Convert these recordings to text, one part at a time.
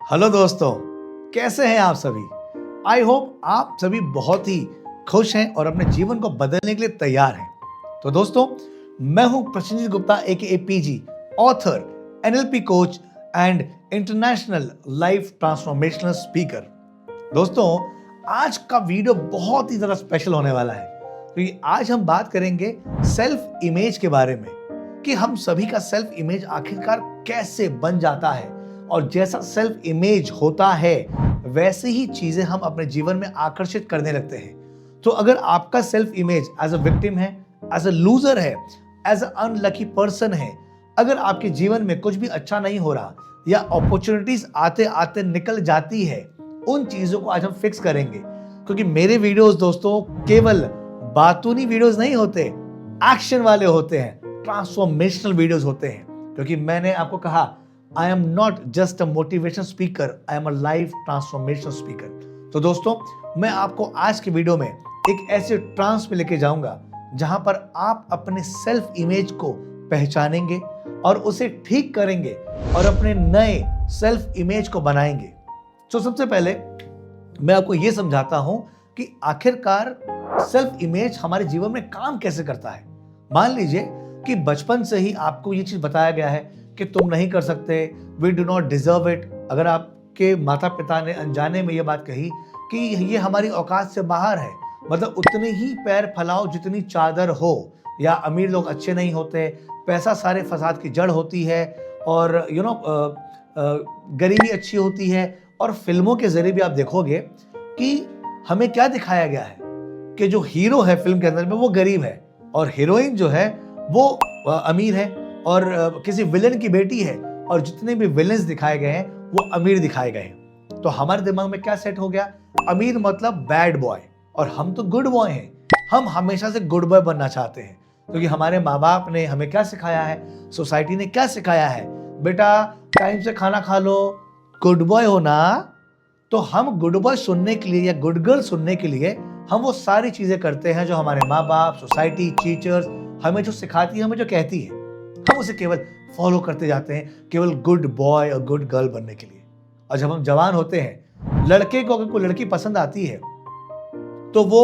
Hello दोस्तों, कैसे हैं आप सभी। आई होप आप सभी बहुत ही खुश हैं और अपने जीवन को बदलने के लिए तैयार हैं। तो दोस्तों, मैं हूं Prasenjit Gupta AK PG, author, NLP coach and international life transformational speaker. दोस्तों, आज का वीडियो बहुत ही ज़्यादा स्पेशल होने वाला है क्योंकि आज हम बात करेंगे सेल्फ इमेज के बारे में कि हम सभी का सेल्फ इमेज आखिरकार कैसे बन जाता है और जैसा सेल्फ इमेज होता है वैसे ही चीज़ें हम अपने जीवन में आकर्षित करने लगते हैं। तो अगर आपका self image as a victim है, एज अ लूजर है, एज अ अनलकी पर्सन है, अगर आपके जीवन में कुछ भी अच्छा नहीं हो रहा या अपॉर्चुनिटीज आते आते निकल जाती है, उन चीजों को आज हम फिक्स करेंगे। क्योंकि मेरे वीडियोस दोस्तों केवल बातूनी वीडियोस नहीं होते, एक्शन वाले होते हैं, ट्रांसफॉर्मेशनल वीडियोस होते हैं। क्योंकि मैंने आपको कहा, I am not just a motivation speaker, I am a life transformational speaker. तो दोस्तों, मैं आपको आज के वीडियो में एक ऐसे ट्रांस में लेके जाऊंगा जहां पर आप अपने सेल्फ इमेज को पहचानेंगे और उसे ठीक करेंगे और अपने नए सेल्फ इमेज को बनाएंगे। तो सबसे पहले मैं आपको यह समझाता हूं कि आखिरकार सेल्फ इमेज हमारे जीवन में काम कैसे करता है। मान लीजिए कि बचपन से ही आपको ये चीज बताया गया है कि तुम नहीं कर सकते, we do not deserve it. अगर आपके माता पिता ने अनजाने में यह बात कही कि ये हमारी औकात से बाहर है, मतलब उतने ही पैर फैलाओ जितनी चादर हो, या अमीर लोग अच्छे नहीं होते, पैसा सारे फसाद की जड़ होती है, और गरीबी अच्छी होती है। और फिल्मों के जरिए भी आप देखोगे कि हमें क्या दिखाया गया है कि जो हीरो है फिल्म के अंदर में वो गरीब है और हीरोइन जो है वो अमीर है, और किसी विलन की बेटी है, और जितने भी विलन्स दिखाए गए हैं वो अमीर दिखाए गए हैं। तो हमारे दिमाग में क्या सेट हो गया, अमीर मतलब बैड बॉय, और हम तो गुड बॉय हैं। हम हमेशा से गुड बॉय बनना चाहते हैं क्योंकि हमारे माँ बाप ने हमें क्या सिखाया है, सोसाइटी ने क्या सिखाया है, बेटा टाइम से खाना खा लो, गुड बॉय हो ना। तो हम गुड बॉय सुनने के लिए या गुड गर्ल सुनने के लिए हम वो सारी चीजें करते हैं जो हमारे माँ बाप, सोसाइटी, टीचर्स हमें जो सिखाती है, हमें जो कहती है, हम उसे केवल फॉलो करते जाते हैं, केवल गुड बॉय और गुड गर्ल बनने के लिए। और जब हम जवान होते हैं, लड़के को अगर कोई लड़की पसंद आती है तो वो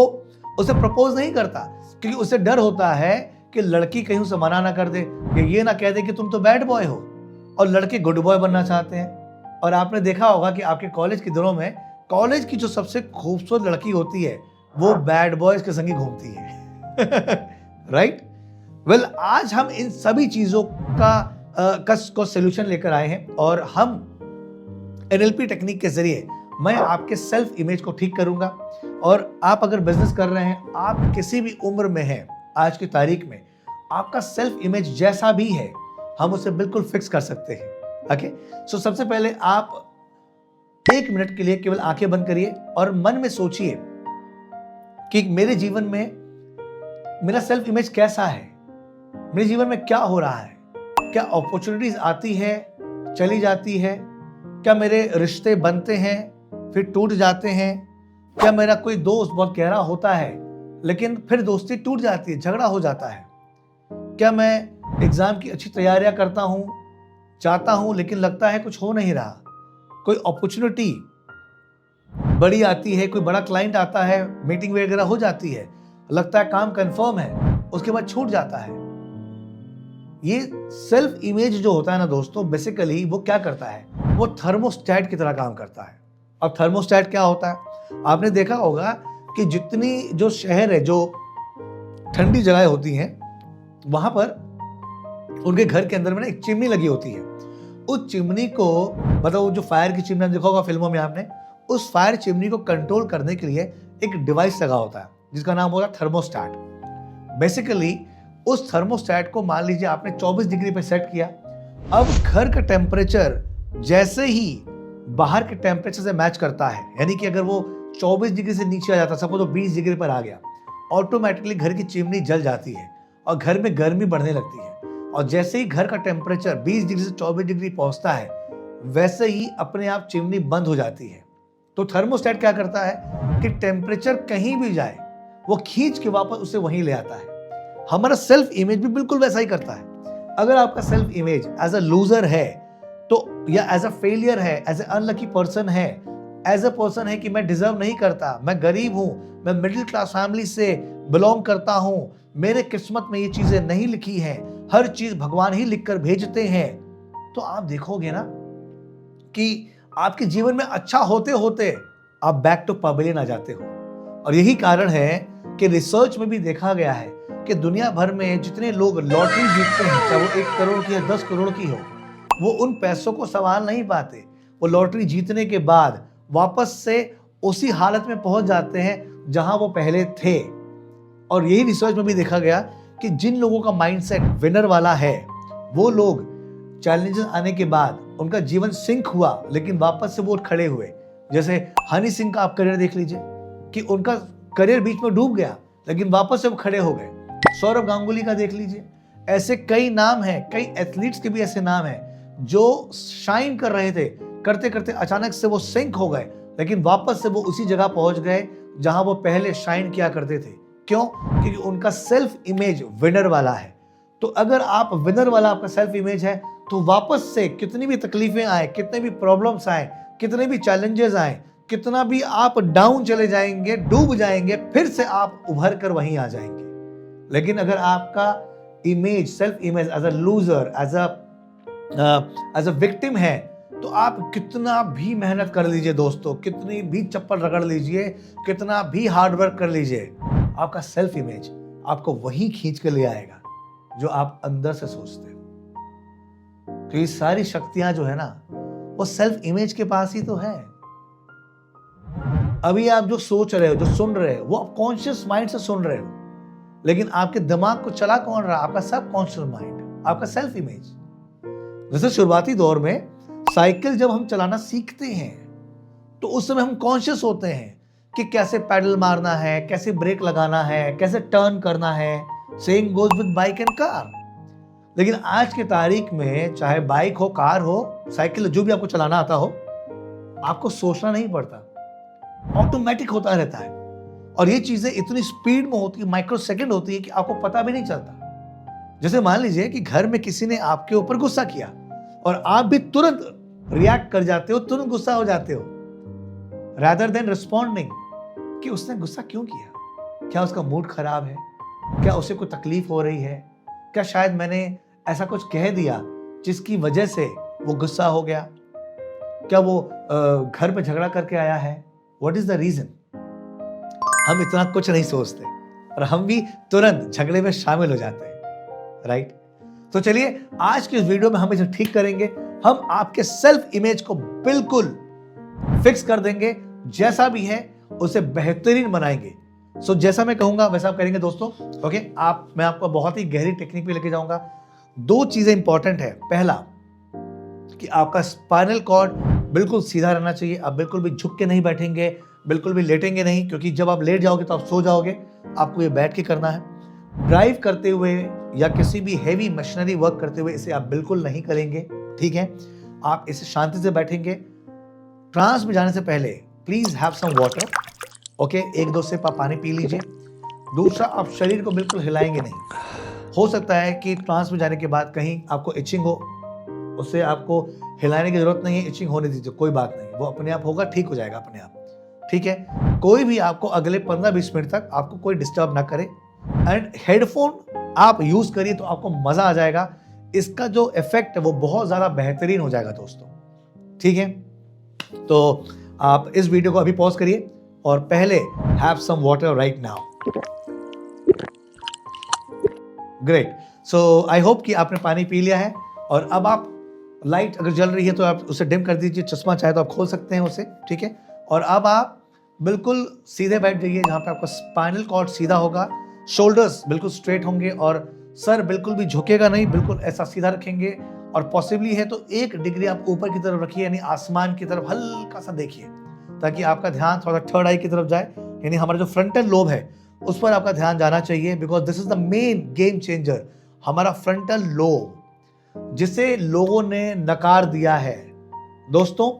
उसे प्रपोज नहीं करता क्योंकि उसे डर होता है कि लड़की कहीं उसे मना ना कर दे, ये ना कह दे कि तुम तो बैड बॉय हो। और लड़के गुड बॉय बनना चाहते हैं। और आपने देखा होगा कि आपके कॉलेज के दिनों में कॉलेज की जो सबसे खूबसूरत लड़की होती है वो बैड बॉयज के संगी घूमती है। राइट? वेल, आज हम इन सभी चीजों को सोल्यूशन लेकर आए हैं और हम एनएलपी टेक्निक के जरिए मैं आपके सेल्फ इमेज को ठीक करूंगा। और आप अगर बिजनेस कर रहे हैं, आप किसी भी उम्र में हैं, आज की तारीख में आपका सेल्फ इमेज जैसा भी है हम उसे बिल्कुल फिक्स कर सकते हैं। ओके, सो सबसे पहले आप 1 मिनट के लिए केवल आंखें बंद करिए और मन में सोचिए कि मेरे जीवन में मेरा सेल्फ इमेज कैसा है, मेरे जीवन में क्या हो रहा है, क्या अपॉर्चुनिटीज आती है, चली जाती है, क्या मेरे रिश्ते बनते हैं फिर टूट जाते हैं, क्या मेरा कोई दोस्त बहुत गहरा होता है लेकिन फिर दोस्ती टूट जाती है, झगड़ा हो जाता है, क्या मैं एग्जाम की अच्छी तैयारियां करता हूं, चाहता हूं लेकिन लगता है कुछ हो नहीं रहा, कोई अपॉर्चुनिटी बड़ी आती है, कोई बड़ा क्लाइंट आता है, मीटिंग वगैरह हो जाती है, लगता है काम कंफर्म है, उसके बाद छूट जाता है। ये सेल्फ इमेज जो होता है ना दोस्तों, बेसिकली वो क्या करता है, वो थर्मोस्टेट की तरह काम करता है। अब थर्मोस्टेट क्या होता है, आपने देखा होगा कि जितनी जो शहर है, जो ठंडी जगह होती हैं, वहां पर उनके घर के अंदर में ना एक चिमनी लगी होती है। उस चिमनी को, मतलब जो फायर की चिमनी देखा होगा फिल्मों में आपने, उस फायर चिमनी को कंट्रोल करने के लिए एक डिवाइस लगा होता है जिसका नाम होता है थर्मोस्टेट। बेसिकली उस थर्मोस्टेट को मान लीजिए आपने 24 डिग्री पे सेट किया। अब घर का टेम्परेचर जैसे ही बाहर के टेम्परेचर से मैच करता है, यानी कि अगर वो 24 डिग्री से नीचे आ जाता, सपोज वो 20 डिग्री पर आ गया, ऑटोमेटिकली घर की चिमनी जल जाती है और घर में गर्मी बढ़ने लगती है। और जैसे ही घर का टेम्परेचर 20 डिग्री से 24 डिग्री पहुंचता है, वैसे ही अपने आप चिमनी बंद हो जाती है। तो थर्मोस्टेट क्या करता है कि टेम्परेचर कहीं भी जाए वो खींच के वापस उसे वहीं ले आता है। हमारा सेल्फ इमेज भी बिल्कुल वैसा ही करता है। अगर आपका self image as a loser है तो या एज अ फेलियर है, एज ए अनलकी पर्सन है, एज अ पर्सन है कि मैं डिजर्व नहीं करता, मैं गरीब हूं, मैं मिडिल क्लास फैमिली से बिलोंग करता हूं, मेरे किस्मत में ये चीजें नहीं लिखी हैं, हर चीज भगवान ही लिखकर भेजते हैं, तो आप देखोगे ना कि आपके जीवन में अच्छा होते होते आप बैक टू पवेलियन आ जाते हो। और यही कारण है कि रिसर्च में भी देखा गया है कि दुनिया भर में जितने लोग लॉटरी जीतते हैं, चाहे वो 1 करोड़ की या 10 करोड़ की हो, वो उन पैसों को संभाल नहीं पाते। वो लॉटरी जीतने के बाद वापस से उसी हालत में पहुंच जाते हैं जहां वो पहले थे। और यही रिसर्च में भी देखा गया कि जिन लोगों का माइंडसेट विनर वाला है, वो लोग चैलेंजेस आने के बाद उनका जीवन सिंक हुआ लेकिन वापस से वो खड़े हुए। जैसे हनी सिंह का आप करियर देख लीजिए कि उनका करियर बीच में डूब गया लेकिन वापस से वो खड़े हो गए। सौरभ गांगुली का देख लीजिए, ऐसे कई नाम हैं, कई एथलीट्स के भी ऐसे नाम हैं जो शाइन कर रहे थे, करते करते अचानक से वो सिंक हो गए लेकिन वापस से वो उसी जगह पहुंच गए जहां वो पहले शाइन किया करते थे। क्यों? क्योंकि उनका सेल्फ इमेज विनर वाला है। तो अगर आप विनर वाला आपका सेल्फ इमेज है तो वापस से कितनी भी तकलीफें आए, कितने भी प्रॉब्लम्स आए, कितने भी चैलेंजेस आए, कितना भी आप डाउन चले जाएंगे, डूब जाएंगे, फिर से आप उभर कर वहीं आ जाएंगे। लेकिन अगर आपका image, self image as a loser, as a victim है, तो आप कितना भी मेहनत कर लीजिए दोस्तों, कितनी भी चप्पल रगड़ लीजिए, कितना भी हार्ड वर्क कर लीजिए, आपका सेल्फ इमेज आपको वहीं खींच के ले आएगा जो आप अंदर से सोचते हो। तो ये सारी शक्तियां जो है ना, वो सेल्फ इमेज के पास ही तो है। अभी आप जो सोच रहे हो, जो सुन रहे हो, वो आप कॉन्शियस माइंड से सुन रहे हो, लेकिन आपके दिमाग को चला कौन रहा? आपका सब कॉन्शियस माइंड, आपका सेल्फ इमेज। जैसे शुरुआती दौर में साइकिल जब हम चलाना सीखते हैं तो उस समय हम कॉन्शियस होते हैं कि कैसे पैडल मारना है, कैसे ब्रेक लगाना है, कैसे टर्न करना है। Same goes with bike and car. लेकिन आज की तारीख में चाहे बाइक हो, कार हो, साइकिल, जो भी आपको चलाना आता हो, आपको सोचना नहीं पड़ता, ऑटोमेटिक होता रहता है। और ये चीजें इतनी स्पीड में होती है, माइक्रो सेकंड होती है कि आपको पता भी नहीं चलता। जैसे मान लीजिए कि घर में किसी ने आपके ऊपर गुस्सा किया और आप भी तुरंत रिएक्ट कर जाते हो, तुरंत गुस्सा हो जाते हो, रादर देन रिस्पॉन्डिंग कि उसने गुस्सा क्यों किया, क्या उसका मूड खराब है, क्या उसे कोई तकलीफ हो रही है, क्या शायद मैंने ऐसा कुछ कह दिया जिसकी वजह से वो गुस्सा हो गया, क्या वो घर में झगड़ा करके आया है, व्हाट इज द रीजन। हम इतना कुछ नहीं सोचते और हम भी तुरंत झगड़े में शामिल हो जाते हैं, राइट। तो चलिए आज के इस वीडियो में हम इसे ठीक करेंगे। हम आपके सेल्फ इमेज को बिल्कुल फिक्स कर देंगे, जैसा भी है उसे बेहतरीन बनाएंगे। सो जैसा मैं कहूंगा वैसा आप करेंगे दोस्तों। ओके, मैं आपको बहुत ही गहरी टेक्निक पे लेके जाऊंगा। 2 चीजें इंपॉर्टेंट है। पहला कि आपका स्पाइनल कॉर्ड बिल्कुल सीधा रहना चाहिए। आप बिल्कुल भी झुक के नहीं बैठेंगे, बिल्कुल भी लेटेंगे नहीं, क्योंकि जब आप लेट जाओगे तो आप सो जाओगे। आपको ये बैठ के करना है। ड्राइव करते हुए या किसी भी हैवी मशीनरी वर्क करते हुए इसे आप बिल्कुल नहीं करेंगे, ठीक है। आप इसे शांति से बैठेंगे। ट्रांस में जाने से पहले please have some water. Okay, 1-2 sip आप पानी पी लीजिए। दूसरा, आप शरीर को बिल्कुल हिलाएंगे नहीं। हो सकता है कि ट्रांस में जाने के बाद कहीं आपको इचिंग हो, उससे आपको हिलाने की जरूरत नहीं है, इचिंग होने दीजिए, कोई बात नहीं, वो अपने आप होगा, ठीक हो जाएगा अपने आप, ठीक है। कोई भी आपको अगले 15-20 मिनट तक आपको कोई डिस्टर्ब ना करे। एंड हेडफोन आप यूज करिए तो आपको मजा आ जाएगा। इसका जो इफेक्ट है वो बहुत ज्यादा बेहतरीन हो जाएगा दोस्तों, ठीक है। तो आप इस वीडियो को अभी पॉज करिए और पहले have some water right now. Great. So I hope कि आपने पानी पी लिया है। और अब आप, लाइट अगर जल रही है तो आप उसे डिम कर दीजिए। चश्मा चाहे तो आप खोल सकते हैं उसे, ठीक है। और अब आप बिल्कुल सीधे बैठ जाइए, जहां पे आपका स्पाइनल कॉर्ड सीधा होगा, शोल्डर्स बिल्कुल स्ट्रेट होंगे और सर बिल्कुल भी झुकेगा नहीं, बिल्कुल ऐसा सीधा रखेंगे। और पॉसिबली है तो 1 डिग्री आप ऊपर की तरफ रखिए, यानी आसमान की तरफ हल्का सा देखिए, ताकि आपका ध्यान थोड़ा थर्ड आई की तरफ जाए, यानी हमारा जो फ्रंटल लोब है उस पर आपका ध्यान जाना चाहिए। Because this is the main game changer, हमारा फ्रंटल लोब, जिसे लोगों ने नकार दिया है दोस्तों।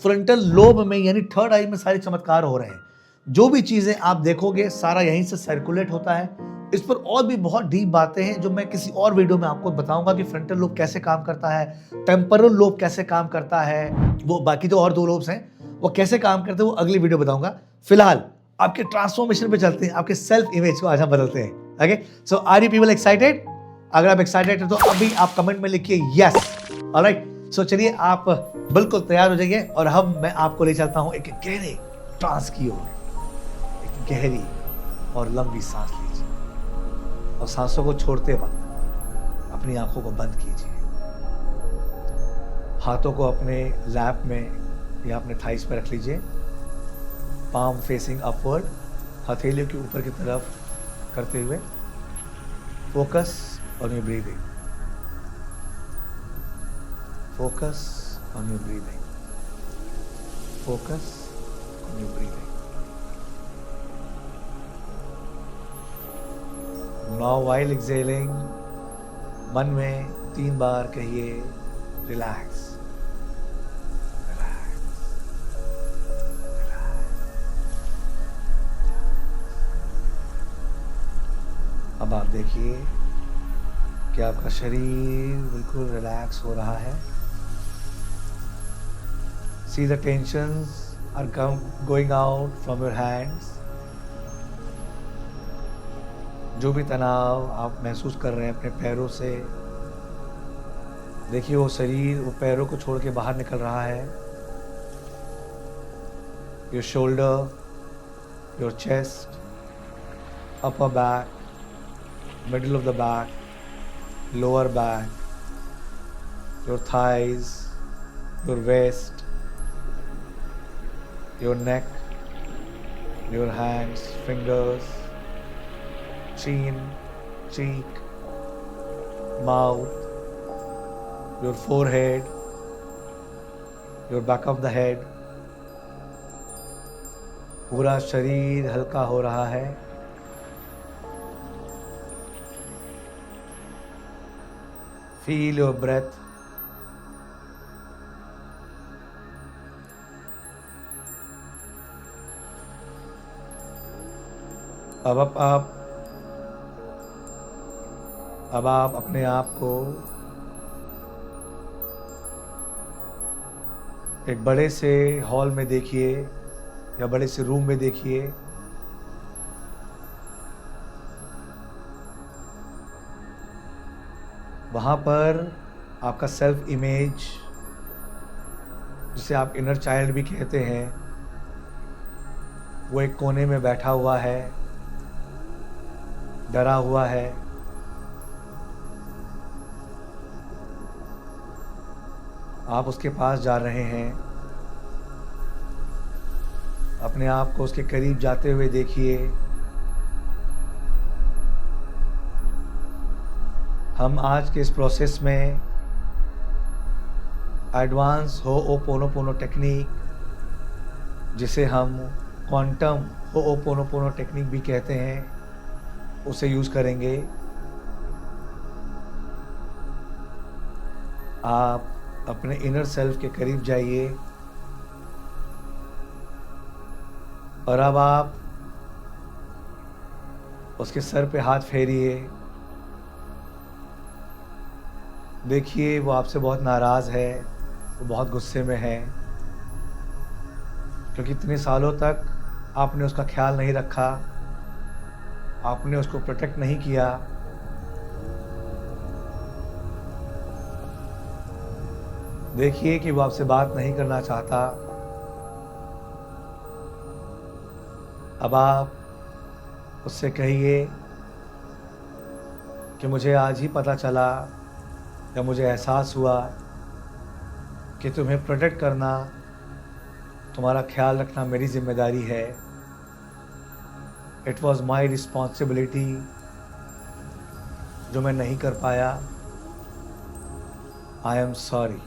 फ्रंटल लोब में यानी थर्ड आई में सारे चमत्कार हो रहे हैं। जो भी चीजें आप देखोगे सारा यहीं से सर्कुलेट होता है, इस पर और भी बहुत डीप बातें हैं जो मैं किसी और वीडियो में आपको बताऊंगा कि फ्रंटल लोब कैसे काम करता है, टेम्पोरल लोब कैसे काम करता है, वो बाकी तो और 2 लोब्स हैं वो कैसे काम करते हैं वो अगली वीडियो बताऊंगा। फिलहाल आपके ट्रांसफॉर्मेशन पे चलते हैं, आपके सेल्फ इमेज को आज हम बदलते हैं। Okay, so are you people excited? अगर आप एक्साइटेड हैं तो अभी आप कमेंट में लिखिए यस। ऑलराइट, सो चलिए आप बिल्कुल तैयार हो जाइए और मैं आपको ले चलता हूं एक गहरे ट्रांस की ओर। एक गहरी और लंबी सांस लीजिए और सांसों को छोड़ते वक्त अपनी आंखों को बंद कीजिए। हाथों को अपने लैप में या अपने थाइस पे रख लीजिए, पाम फेसिंग अपवर्ड, हथेलियों के ऊपर की तरफ करते हुए। Focus on your breathing, focus on your breathing, focus on your breathing. Now while excelling, मन में 3 बार कहिए रिलैक्स, रिलैक्स, रिलैक्स। अब आप देखिए कि आपका शरीर बिल्कुल रिलैक्स हो रहा है। See the tensions are going out from your hands. जो भी तनाव आप महसूस कर रहे हैं अपने पैरों से, देखिए वो शरीर वो पैरों को छोड़ के बाहर निकल रहा है। Your shoulder, your chest, upper back, middle of the back, lower back, your thighs, your waist, your neck, your hands, fingers, chin, cheek, mouth, your forehead, your back of the head. पूरा शरीर हल्का हो रहा है। Feel your breath. अब आप अपने आप को एक बड़े से हॉल में देखिए या बड़े से रूम में देखिए। वहाँ पर आपका सेल्फ इमेज, जिसे आप इनर चाइल्ड भी कहते हैं, वो एक कोने में बैठा हुआ है, डरा हुआ है। आप उसके पास जा रहे हैं। अपने आप को उसके करीब जाते हुए देखिए। हम आज के इस प्रोसेस में एडवांस होओपोनोपोनो टेक्निक, जिसे हम क्वांटम होओपोनोपोनो टेक्निक भी कहते हैं, उसे यूज़ करेंगे। आप अपने इनर सेल्फ के करीब जाइए और अब आप उसके सर पे हाथ फेरिए। देखिए वो आपसे बहुत नाराज़ है, वो बहुत गुस्से में है, क्योंकि इतने सालों तक आपने उसका ख्याल नहीं रखा, आपने उसको प्रोटेक्ट नहीं किया। देखिए कि वो आपसे बात नहीं करना चाहता। अब आप उससे कहिए कि मुझे आज ही पता चला या मुझे एहसास हुआ कि तुम्हें प्रोटेक्ट करना, तुम्हारा ख्याल रखना मेरी जिम्मेदारी है। इट वॉज माई रिस्पॉन्सिबिलिटी, जो मैं नहीं कर पाया। I am sorry,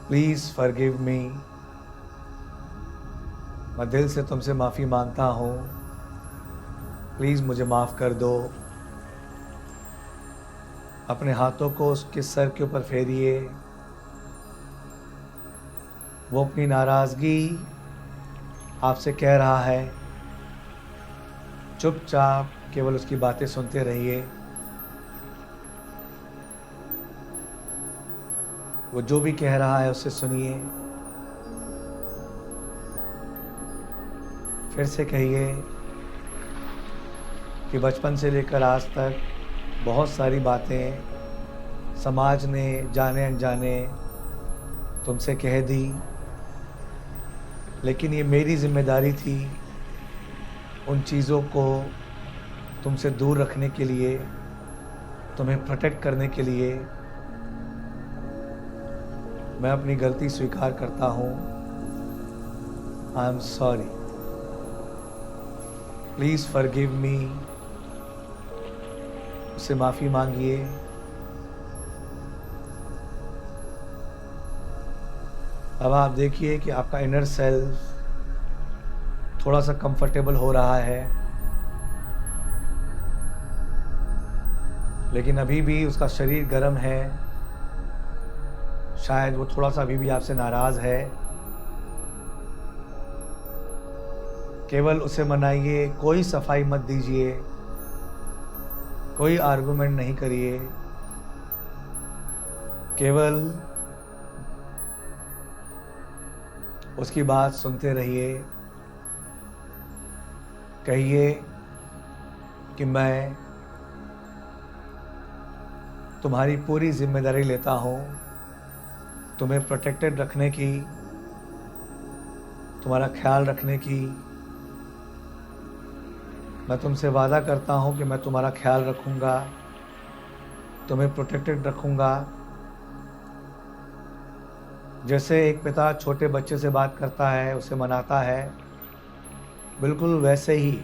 please forgive me. मैं दिल से तुमसे माफ़ी मांगता हूँ, प्लीज़ मुझे माफ़ कर दो। अपने हाथों को उसके सर के ऊपर फेरिए। वो अपनी नाराज़गी आपसे कह रहा है, चुपचाप केवल उसकी बातें सुनते रहिए। वो जो भी कह रहा है उसे सुनिए। फिर से कहिए कि बचपन से लेकर आज तक बहुत सारी बातें समाज ने जाने अनजाने तुमसे कह दी, लेकिन ये मेरी जिम्मेदारी थी उन चीज़ों को तुमसे दूर रखने के लिए, तुम्हें प्रोटेक्ट करने के लिए। मैं अपनी गलती स्वीकार करता हूँ। I am sorry, please forgive me. उससे माफ़ी मांगिए। अब आप देखिए कि आपका इनर सेल्फ थोड़ा सा कंफर्टेबल हो रहा है, लेकिन अभी भी उसका शरीर गर्म है। शायद वो थोड़ा सा अभी भी आपसे नाराज़ है। केवल उसे मनाइए, कोई सफाई मत दीजिए, कोई आर्गुमेंट नहीं करिए। केवल उसकी बात सुनते रहिए। कहिए कि मैं तुम्हारी पूरी जिम्मेदारी लेता हूँ, तुम्हें प्रोटेक्टेड रखने की, तुम्हारा ख्याल रखने की। मैं तुमसे वादा करता हूँ कि मैं तुम्हारा ख्याल रखूँगा, तुम्हें प्रोटेक्टेड रखूँगा। जैसे एक पिता छोटे बच्चे से बात करता है, उसे मनाता है, बिल्कुल वैसे ही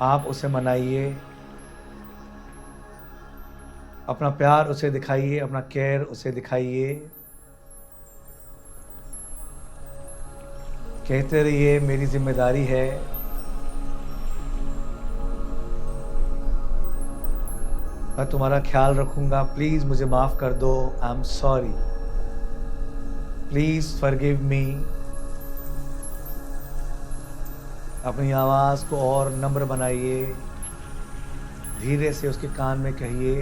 आप उसे मनाइए। अपना प्यार उसे दिखाइए, अपना केयर उसे दिखाइए। कहते रहिए मेरी जिम्मेदारी है। मैं तुम्हारा ख्याल रखूँगा, प्लीज़ मुझे माफ़ कर दो। I am sorry, please forgive me. अपनी आवाज़ को और नम्र बनाइए। धीरे से उसके कान में कहिए,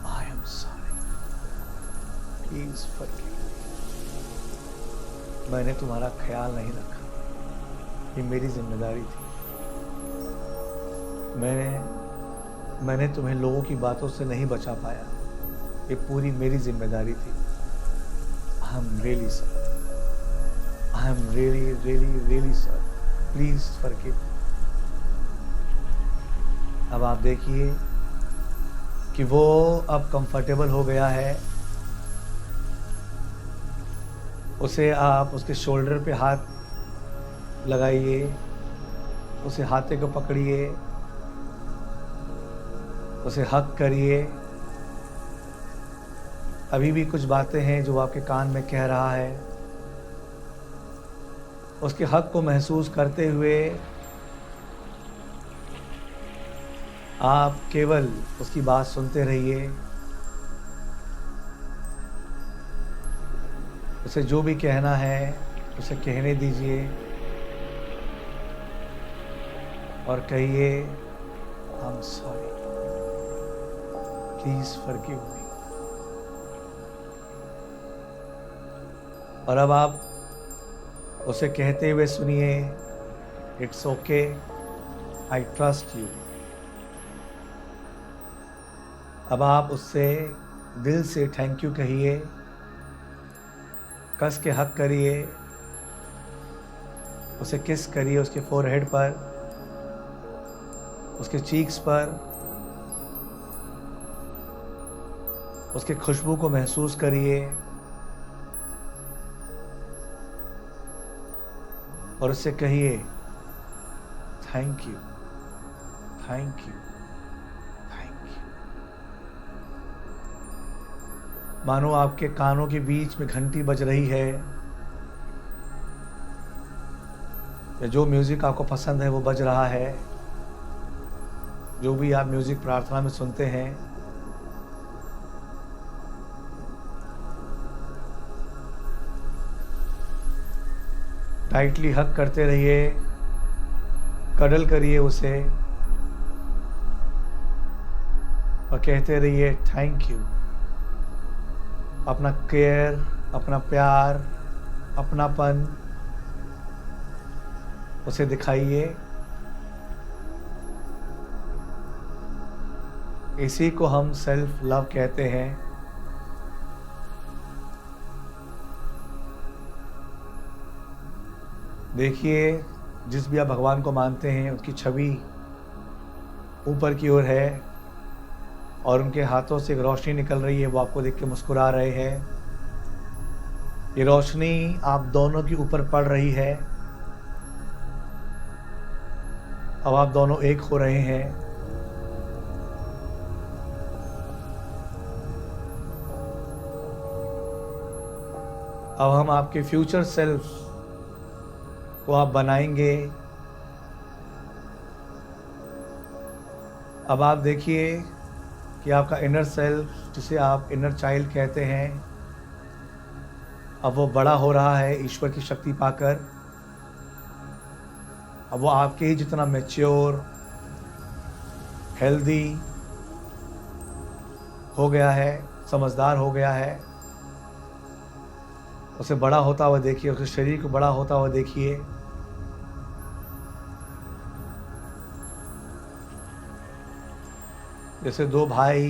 I am sorry, please forgive me. मैंने तुम्हारा ख्याल नहीं रखा, ये मेरी जिम्मेदारी थी। मैंने तुम्हें लोगों की बातों से नहीं बचा पाया, ये पूरी मेरी जिम्मेदारी थी। I am really sorry, I am really really really sorry, please forgive. अब आप देखिए कि वो अब कंफर्टेबल हो गया है। उसे आप उसके शोल्डर पे हाथ लगाइए, उसे हाथे को पकड़िए, उसे हक करिए। अभी भी कुछ बातें हैं जो आपके कान में कह रहा है, उसके हक को महसूस करते हुए आप केवल उसकी बात सुनते रहिए। उसे जो भी कहना है उसे कहने दीजिए और कहिए, I am sorry, please forgive me. और अब आप उसे कहते हुए सुनिए, it's okay, I trust you. अब आप उससे दिल से थैंक यू कहिए, कस के हक करिए, उसे किस करिए उसके फोरहेड पर, उसके चीक्स पर, उसके खुशबू को महसूस करिए और उससे कहिए, thank you, thank you, thank you. मानो आपके कानों के बीच में घंटी बज रही है, या जो म्यूजिक आपको पसंद है वो बज रहा है। जो भी आप म्यूजिक प्रार्थना में सुनते हैं, टाइटली हग करते रहिए कडल करिए उसे और कहते रहिए थैंक यू। अपना केयर, अपना प्यार, अपनापन उसे दिखाइए। इसी को हम सेल्फ लव कहते हैं। देखिए, जिस भी आप भगवान को मानते हैं उसकी छवि ऊपर की ओर है और उनके हाथों से एक रोशनी निकल रही है, वो आपको देख के मुस्कुरा रहे हैं। ये रोशनी आप दोनों के ऊपर पड़ रही है। अब आप दोनों एक हो रहे हैं। अब हम आपके फ्यूचर सेल्फ को आप बनाएंगे। अब आप देखिए कि आपका इनर सेल्फ, जिसे आप इनर चाइल्ड कहते हैं, अब वो बड़ा हो रहा है ईश्वर की शक्ति पाकर। अब वो आपके ही जितना मैच्योर, हेल्दी हो गया है, समझदार हो गया है। उसे बड़ा होता हुआ देखिए, उसके शरीर को बड़ा होता हुआ देखिए। जैसे दो भाई,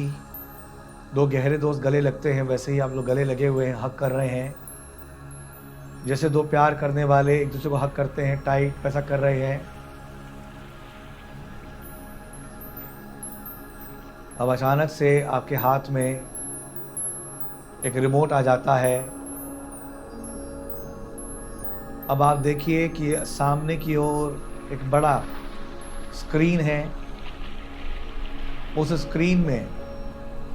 दो गहरे दोस्त गले लगते हैं, वैसे ही आप लोग गले लगे हुए हैं, हक कर रहे हैं। जैसे दो प्यार करने वाले एक दूसरे को हक करते हैं, टाइट पैसा कर रहे हैं। अब अचानक से आपके हाथ में एक रिमोट आ जाता है। अब आप देखिए कि सामने की ओर एक बड़ा स्क्रीन है। उस स्क्रीन में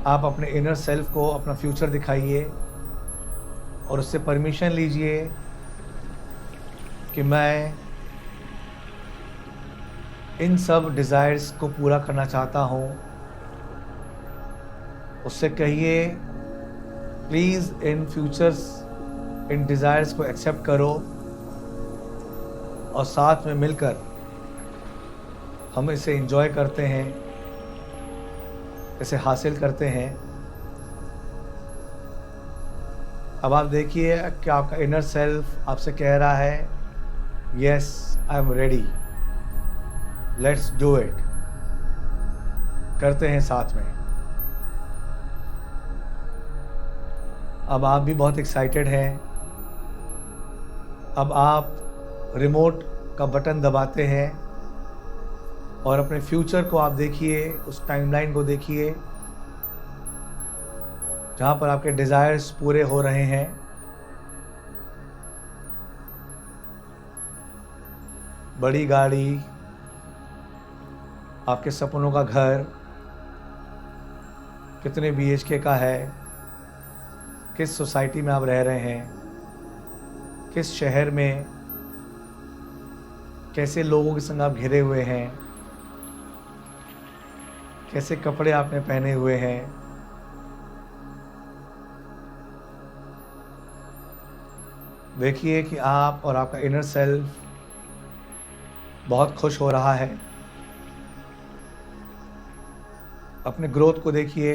आप अपने इनर सेल्फ को अपना फ्यूचर दिखाइए और उससे परमिशन लीजिए कि मैं इन सब डिज़ायर्स को पूरा करना चाहता हूँ। उससे कहिए please in futures, in desires को एक्सेप्ट करो और साथ में मिलकर हम इसे एंजॉय करते हैं, इसे हासिल करते हैं। अब आप देखिए कि आपका इनर सेल्फ आपसे कह रहा है yes I am ready, let's do it. करते हैं साथ में। अब आप भी बहुत एक्साइटेड हैं। अब आप रिमोट का बटन दबाते हैं और अपने फ्यूचर को आप देखिए, उस टाइमलाइन को देखिए जहाँ पर आपके डिज़ायर्स पूरे हो रहे हैं। बड़ी गाड़ी, आपके सपनों का घर कितने BHK का है, किस सोसाइटी में आप रह रहे हैं, किस शहर में, कैसे लोगों के संग आप घिरे हुए हैं, कैसे कपड़े आपने पहने हुए हैं। देखिए कि आप और आपका इनर सेल्फ बहुत खुश हो रहा है। अपने ग्रोथ को देखिए,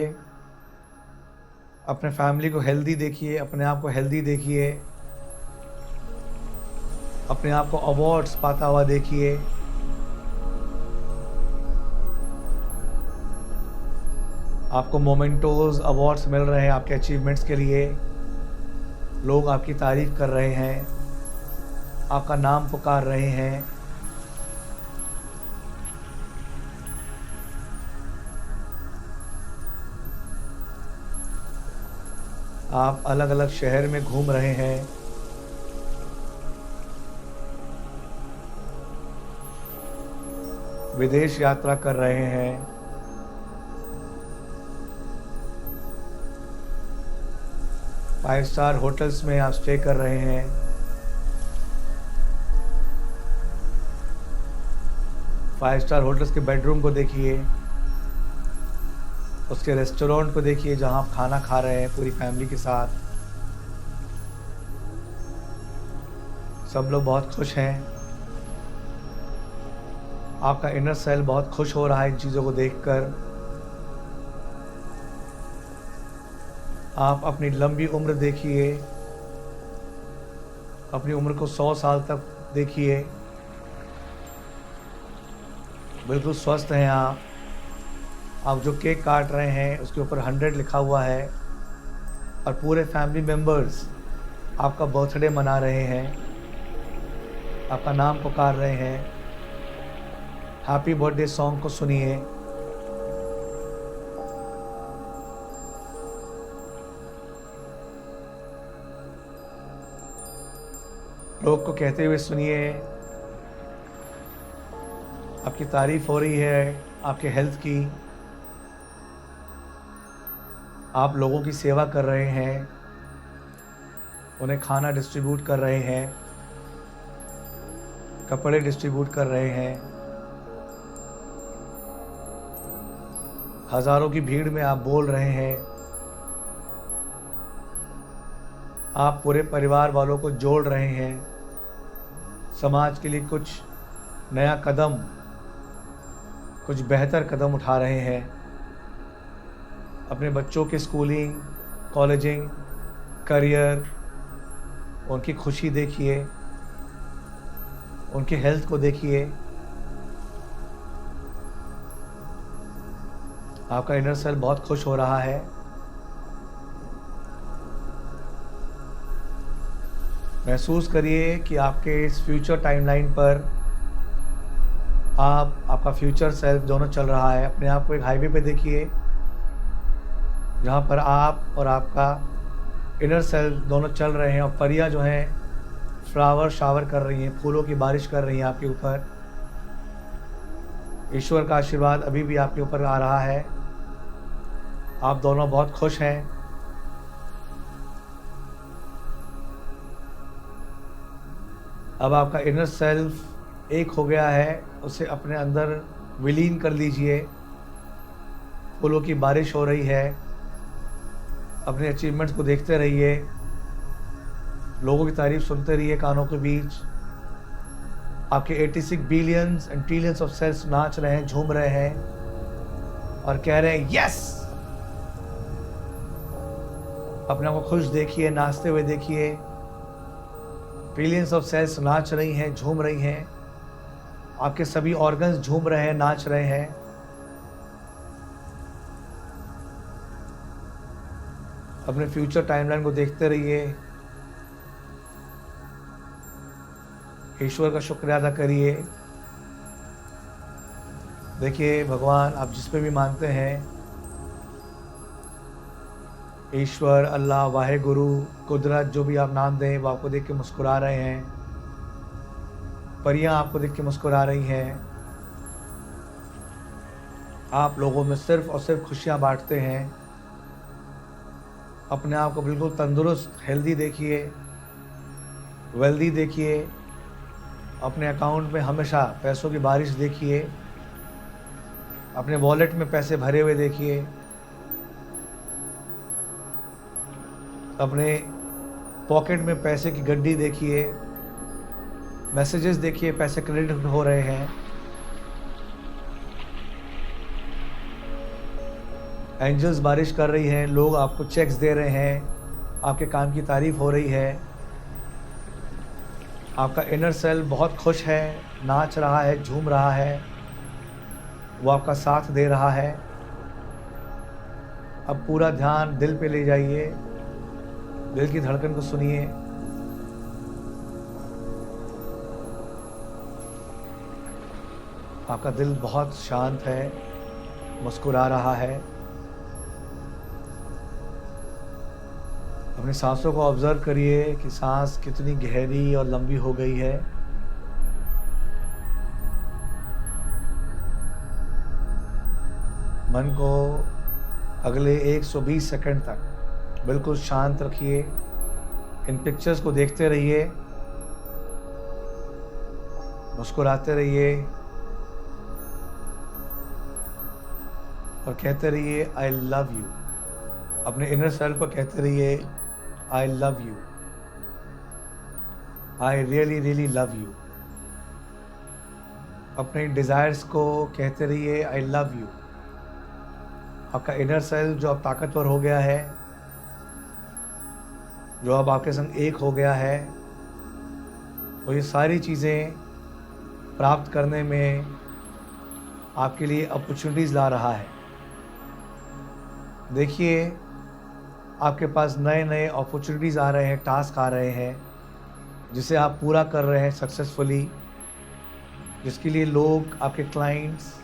अपने फैमिली को हेल्दी देखिए, अपने आप को हेल्दी देखिए, अपने आप को अवार्ड्स पाता हुआ देखिए। आपको मोमेंटोज, अवार्ड्स मिल रहे हैं आपके अचीवमेंट्स के लिए। लोग आपकी तारीफ कर रहे हैं, आपका नाम पुकार रहे हैं। आप अलग अलग शहर में घूम रहे हैं। विदेश यात्रा कर रहे हैं। 5 स्टार होटल्स में आप स्टे कर रहे हैं। फाइव स्टार होटल्स के बेडरूम को देखिए, उसके रेस्टोरेंट को देखिए जहां आप खाना खा रहे हैं पूरी फैमिली के साथ। सब लोग बहुत खुश हैं। आपका इनर सेल बहुत खुश हो रहा है इन चीज़ों को देखकर। आप अपनी लंबी उम्र देखिए, अपनी उम्र को 100 साल तक देखिए, बिल्कुल स्वस्थ हैं आप। आप जो केक काट रहे हैं उसके ऊपर 100 लिखा हुआ है और पूरे फैमिली मेम्बर्स आपका बर्थडे मना रहे हैं, आपका नाम पुकार रहे हैं। हैप्पी बर्थडे सॉन्ग को सुनिए। लोग को कहते हुए सुनिए। आपकी तारीफ हो रही है आपके हेल्थ की। आप लोगों की सेवा कर रहे हैं, उन्हें खाना डिस्ट्रीब्यूट कर रहे हैं, कपड़े डिस्ट्रीब्यूट कर रहे हैं। हजारों की भीड़ में आप बोल रहे हैं। आप पूरे परिवार वालों को जोड़ रहे हैं। समाज के लिए कुछ नया कदम, कुछ बेहतर कदम उठा रहे हैं। अपने बच्चों की स्कूलिंग, कॉलेजिंग, करियर, उनकी खुशी देखिए, उनकी हेल्थ को देखिए। आपका इनर सेल बहुत खुश हो रहा है। महसूस करिए कि आपके इस फ्यूचर टाइमलाइन पर आपका फ्यूचर सेल्फ दोनों चल रहा है। अपने आप को एक हाईवे पे देखिए जहाँ पर आप और आपका इनर सेल्फ दोनों चल रहे हैं और परियां जो हैं फ्लावर शावर कर रही हैं, फूलों की बारिश कर रही हैं आपके ऊपर। ईश्वर का आशीर्वाद अभी भी आपके ऊपर आ रहा है। आप दोनों बहुत खुश हैं। अब आपका इनर सेल्फ एक हो गया है, उसे अपने अंदर विलीन कर लीजिए। फूलों की बारिश हो रही है। अपने अचीवमेंट्स को देखते रहिए, लोगों की तारीफ सुनते रहिए कानों के बीच। आपके 86 billions and trillions of cells नाच रहे हैं, झूम रहे हैं और कह रहे हैं यस। अपने आप को खुश देखिए, नाचते हुए देखिए। ट्रिलियंस ऑफ सेल्स नाच रही हैं, झूम रही हैं। आपके सभी ऑर्गन्स झूम रहे हैं, नाच रहे हैं। अपने फ्यूचर टाइमलाइन को देखते रहिए। ईश्वर का शुक्रिया अदा करिए। देखिए भगवान, आप जिस पे भी मानते हैं, ईश्वर, अल्लाह, वाहे गुरु, कुदरत, जो भी आप नाम दें, वो आपको देख के मुस्कुरा रहे हैं। परियां आपको देख के मुस्कुरा रही हैं। आप लोगों में सिर्फ और सिर्फ खुशियां बांटते हैं। अपने आप को बिल्कुल तंदुरुस्त, हेल्दी देखिए, वेल्दी देखिए। अपने अकाउंट में हमेशा पैसों की बारिश देखिए। अपने वॉलेट में पैसे भरे हुए देखिए। अपने पॉकेट में पैसे की गड्डी देखिए। मैसेजेस देखिए, पैसे क्रेडिट हो रहे हैं। एंजल्स बारिश कर रही हैं, लोग आपको चेक्स दे रहे हैं, आपके काम की तारीफ हो रही है। आपका इनर सेल बहुत खुश है, नाच रहा है, झूम रहा है, वो आपका साथ दे रहा है। अब पूरा ध्यान दिल पे ले जाइए, दिल की धड़कन को सुनिए। आपका दिल बहुत शांत है, मुस्कुरा रहा है। अपनी सांसों को ऑब्जर्व करिए कि सांस कितनी गहरी और लंबी हो गई है। मन को अगले 120 सेकंड तक बिल्कुल शांत रखिए। इन पिक्चर्स को देखते रहिए, मुस्कुराते रहिए और कहते रहिए आई लव यू। अपने इनर सेल्फ को कहते रहिए I love you, I really really love you. अपने डिज़ायर्स को कहते रहिए आई लव यू। आपका इनर सेल्फ जो अब ताकतवर हो गया है, जो अब आपके संग एक हो गया है, वो ये सारी चीज़ें प्राप्त करने में आपके लिए अपॉर्चुनिटीज़ ला रहा है। देखिए, आपके पास नए-नए अपॉर्चुनिटीज़ आ रहे हैं, टास्क आ रहे हैं, जिसे आप पूरा कर रहे हैं सक्सेसफुली, जिसके लिए लोग, आपके क्लाइंट्स,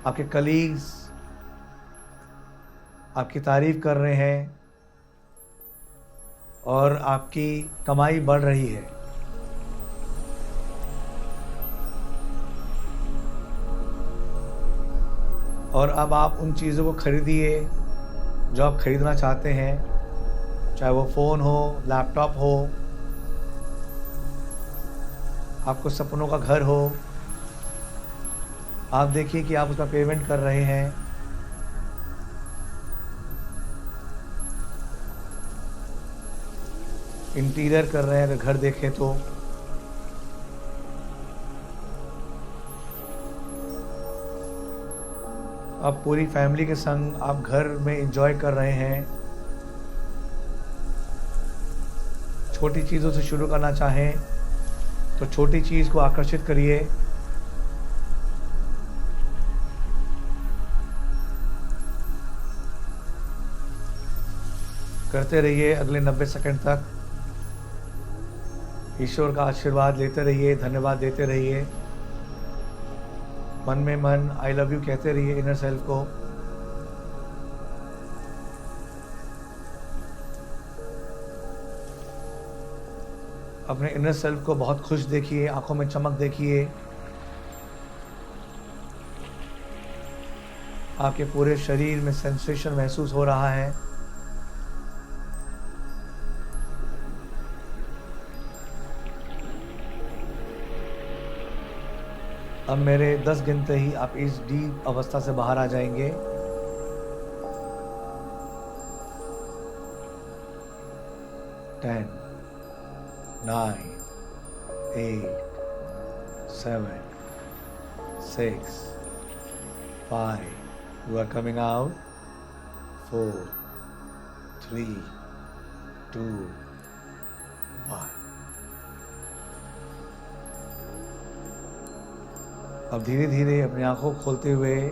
आपके कलीग्स आपकी तारीफ़ कर रहे हैं और आपकी कमाई बढ़ रही है। और अब आप उन चीज़ों को खरीदिए जो आप खरीदना चाहते हैं, चाहे वो फ़ोन हो, लैपटॉप हो, आपको सपनों का घर हो। आप देखिए कि आप उसका पेमेंट कर रहे हैं। इंटीरियर कर रहे हैं अगर घर देखें तो। आप पूरी फैमिली के संग आप घर में एंजॉय कर रहे हैं। छोटी चीज़ों से शुरू करना चाहें तो छोटी चीज़ को आकर्षित करिए। करते रहिए अगले 90 सेकंड तक। ईश्वर का आशीर्वाद लेते रहिए, धन्यवाद देते रहिए। मन में मन आई लव यू कहते रहिए इनर सेल्फ को। अपने इनर सेल्फ को बहुत खुश देखिए, आंखों में चमक देखिए। आपके पूरे शरीर में सेंसेशन महसूस हो रहा है। अब मेरे 10 गिनते ही आप इस डीप अवस्था से बाहर आ जाएंगे। 10, 9, 8, 7, 6, 5, you are coming out, 4, 3, 2, 1। अब धीरे धीरे अपनी आंखों को खोलते हुए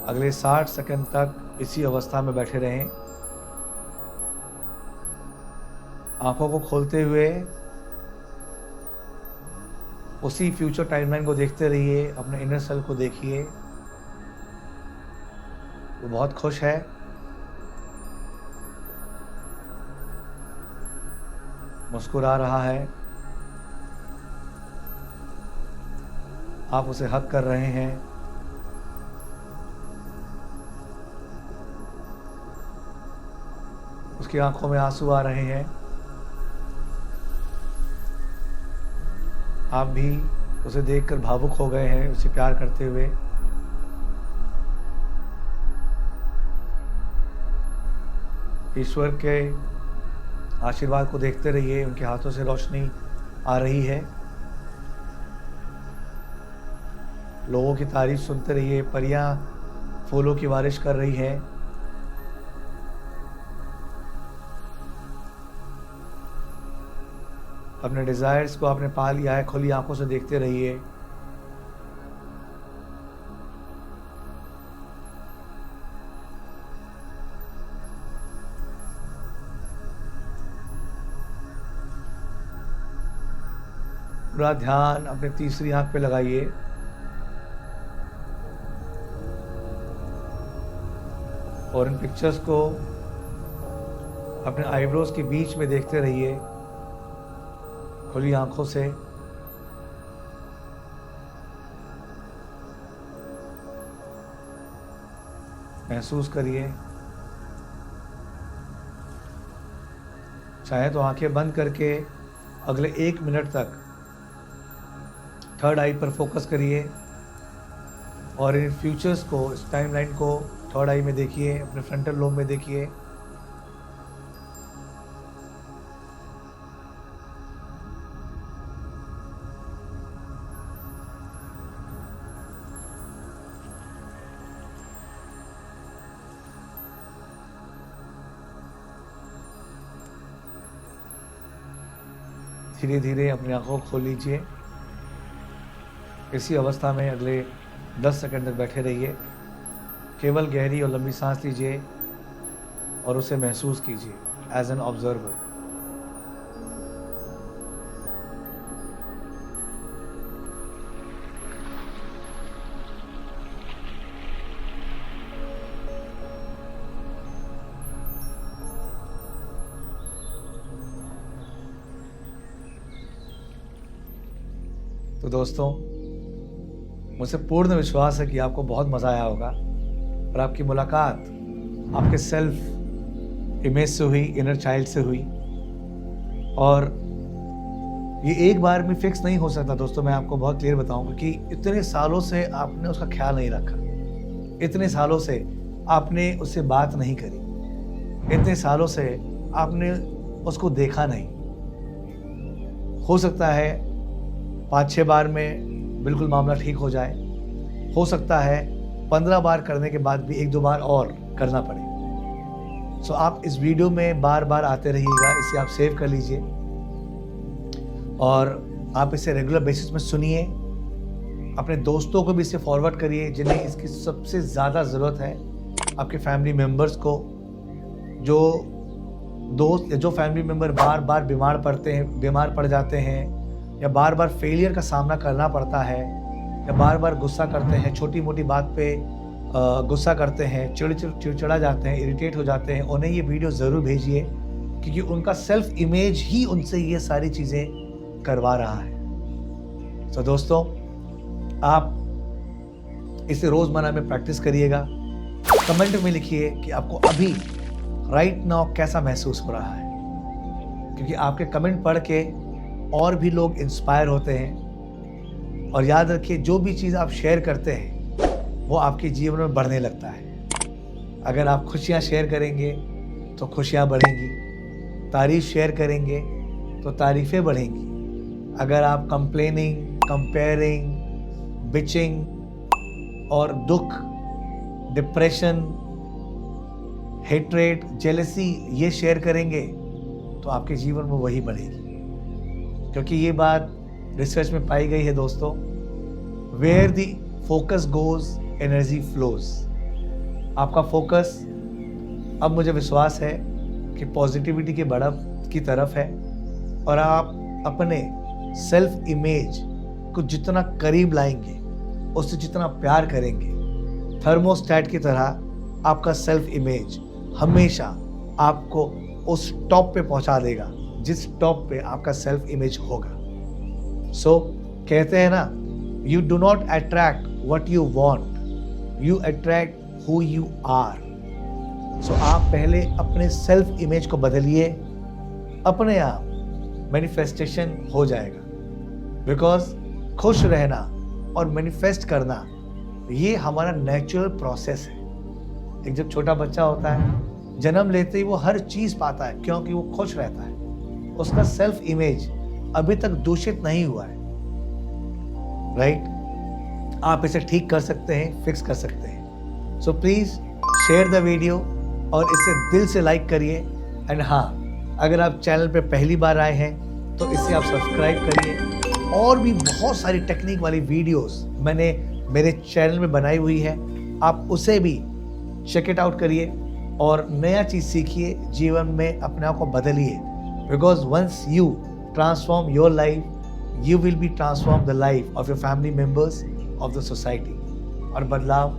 अगले 60 सेकंड तक इसी अवस्था में बैठे रहें। आंखों को खोलते हुए उसी फ्यूचर टाइमलाइन को देखते रहिए। अपने इनर सेल्फ को देखिए, वो बहुत खुश है। मुस्कुरा रहा है। आप उसे हग कर रहे हैं। उसकी आंखों में आंसू आ रहे हैं। आप भी उसे देखकर भावुक हो गए हैं, उसे प्यार करते हुए। ईश्वर के आशीर्वाद को देखते रहिए, उनके हाथों से रोशनी आ रही है। लोगों की तारीफ सुनते रहिए, परियां फूलों की बारिश कर रही हैं। अपने डिज़ायर्स को आपने पा लिया है, खुली आंखों से देखते रहिए। पूरा ध्यान अपने तीसरी आंख पे लगाइए। और इन पिक्चर्स को अपने आईब्रोज के बीच में देखते रहिए, खुली आंखों से। महसूस करिए। चाहे तो आंखें बंद करके अगले 1 मिनट तक थर्ड आई पर फोकस करिए और इन फ्यूचर्स को, इस टाइमलाइन को थर्ड आई में देखिए, अपने फ्रंटल लोब में देखिए। धीरे धीरे अपनी आंखों को खोल लीजिए। इसी अवस्था में अगले 10 सेकंड तक बैठे रहिए। केवल गहरी और लंबी सांस लीजिए और उसे महसूस कीजिए एज एन ऑब्जर्वर। तो दोस्तों, मुझे पूर्ण विश्वास है कि आपको बहुत मज़ा आया होगा और आपकी मुलाकात आपके सेल्फ इमेज से हुई, इनर चाइल्ड से हुई। और ये एक बार में फिक्स नहीं हो सकता दोस्तों, मैं आपको बहुत क्लियर बताऊं, क्योंकि इतने सालों से आपने उसका ख्याल नहीं रखा, इतने सालों से आपने उससे बात नहीं करी, इतने सालों से आपने उसको देखा नहीं। हो सकता है 5-6 बार में बिल्कुल मामला ठीक हो जाए, हो सकता है 15 बार करने के बाद भी 1-2 बार और करना पड़े। सो आप इस वीडियो में बार बार आते रहिएगा, इसे आप सेव कर लीजिए और आप इसे रेगुलर बेसिस में सुनिए। अपने दोस्तों को भी इसे फॉरवर्ड करिए जिन्हें इसकी सबसे ज़्यादा ज़रूरत है। आपके फैमिली मेम्बर्स को, जो दोस्त या जो फैमिली मेम्बर बार बार बीमार पड़ जाते हैं, या बार बार फेलियर का सामना करना पड़ता है, या बार बार गुस्सा करते हैं, छोटी मोटी बात पे गुस्सा करते हैं, चिड़चिड़ा जाते हैं, इरिटेट हो जाते हैं, उन्हें ये वीडियो ज़रूर भेजिए, क्योंकि उनका सेल्फ इमेज ही उनसे ये सारी चीज़ें करवा रहा है। तो दोस्तों, आप इसे रोज़मर्रा में प्रैक्टिस करिएगा। कमेंट में लिखिए कि आपको अभी राइट नाउ कैसा महसूस हो रहा है, क्योंकि आपके कमेंट पढ़ के और भी लोग इंस्पायर होते हैं। और याद रखिए, जो भी चीज़ आप शेयर करते हैं वो आपके जीवन में बढ़ने लगता है। अगर आप खुशियाँ शेयर करेंगे तो खुशियाँ बढ़ेंगी, तारीफ़ शेयर करेंगे तो तारीफ़ें बढ़ेंगी। अगर आप कंप्लेनिंग, कंपेयरिंग, बिचिंग और दुख, डिप्रेशन, हेट्रेड, जेलसी ये शेयर करेंगे तो आपके जीवन में वही बढ़ेगी। क्योंकि ये बात रिसर्च में पाई गई है दोस्तों, where the focus goes energy flows. आपका फोकस, अब मुझे विश्वास है कि पॉजिटिविटी के बढ़त की तरफ है, और आप अपने सेल्फ इमेज को जितना करीब लाएंगे, उससे जितना प्यार करेंगे, थर्मोस्टैट की तरह आपका सेल्फ इमेज हमेशा आपको उस टॉप पे पहुंचा देगा जिस टॉप पे आपका सेल्फ इमेज होगा। सो कहते हैं ना, you do not attract what you want, you attract who you are. So आप पहले अपने सेल्फ इमेज को बदलिए, अपने आप मैनिफेस्टेशन हो जाएगा। बिकॉज खुश रहना और मैनिफेस्ट करना ये हमारा नेचुरल प्रोसेस है। एक जब छोटा बच्चा होता है, जन्म लेते ही वो हर चीज़ पाता है क्योंकि वो खुश रहता है, उसका सेल्फ इमेज अभी तक दूषित नहीं हुआ है। राइट? आप इसे ठीक कर सकते हैं, फिक्स कर सकते हैं। So please share the video और इसे दिल से लाइक करिए। एंड हाँ, अगर आप चैनल पे पहली बार आए हैं तो इसे आप सब्सक्राइब करिए। और भी बहुत सारी टेक्निक वाली वीडियोस मैंने मेरे चैनल में बनाई हुई है, आप उसे भी चेक इट आउट करिए और नया चीज़ सीखिए, जीवन में अपने आप को बदलिए। Because once you transform your life, you will be transform the life of your family members, of the society। और बदलाव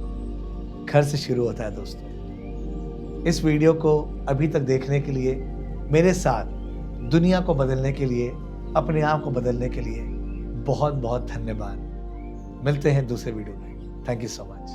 घर से शुरू होता है दोस्तों। इस वीडियो को अभी तक देखने के लिए, मेरे साथ दुनिया को बदलने के लिए, अपने आप को बदलने के लिए बहुत बहुत धन्यवाद। मिलते हैं दूसरे वीडियो में। Thank you so much.